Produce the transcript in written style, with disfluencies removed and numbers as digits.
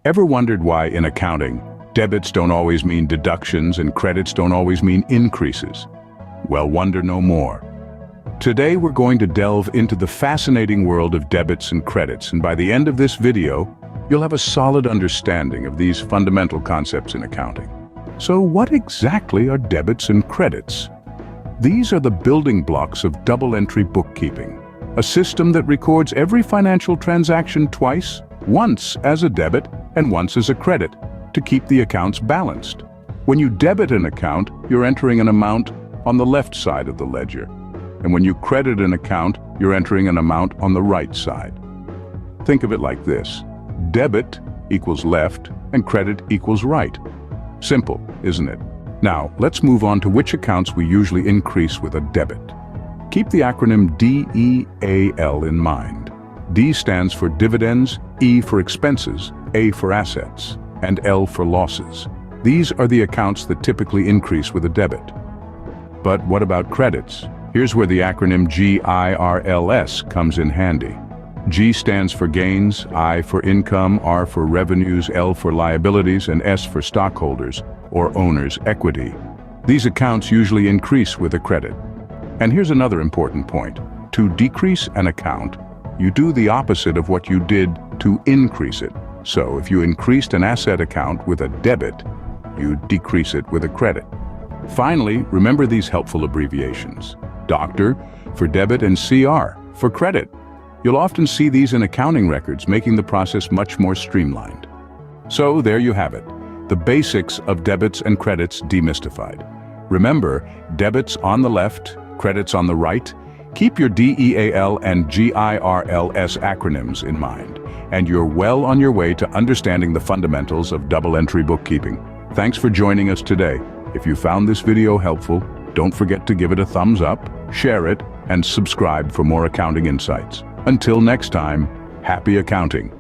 Ever wondered why in accounting, debits don't always mean deductions and credits don't always mean increases? Well, wonder no more. Today we're going to delve into the fascinating world of debits and credits, and by the end of this video, you'll have a solid understanding of these fundamental concepts in accounting. So what exactly are debits and credits? These are the building blocks of double-entry bookkeeping, a system that records every financial transaction twice, once as a debit and once as a credit, to keep the accounts balanced. When you debit an account, you're entering an amount on the left side of the ledger. And when you credit an account, you're entering an amount on the right side. Think of it like this. Debit equals left and credit equals right. Simple, isn't it? Now, let's move on to which accounts we usually increase with a debit. Keep the acronym DEAL in mind. D stands for dividends, E for expenses, A for assets, and L for losses. These are the accounts that typically increase with a debit. But what about credits? Here's where the acronym GIRLS comes in handy. G stands for gains, I for income, R for revenues, L for liabilities, and S for stockholders, or owners' equity. These accounts usually increase with a credit. And here's another important point. To decrease an account, you do the opposite of what you did to increase it. So if you increased an asset account with a debit, you decrease it with a credit. Finally, remember these helpful abbreviations. Doctor for debit and CR for credit. You'll often see these in accounting records, making the process much more streamlined. So there you have it, the basics of debits and credits demystified. Remember, debits on the left, credits on the right. Keep your DEAL and GIRLS acronyms in mind, and you're well on your way to understanding the fundamentals of double-entry bookkeeping. Thanks for joining us today. If you found this video helpful, don't forget to give it a thumbs up, share it, and subscribe for more accounting insights. Until next time, happy accounting.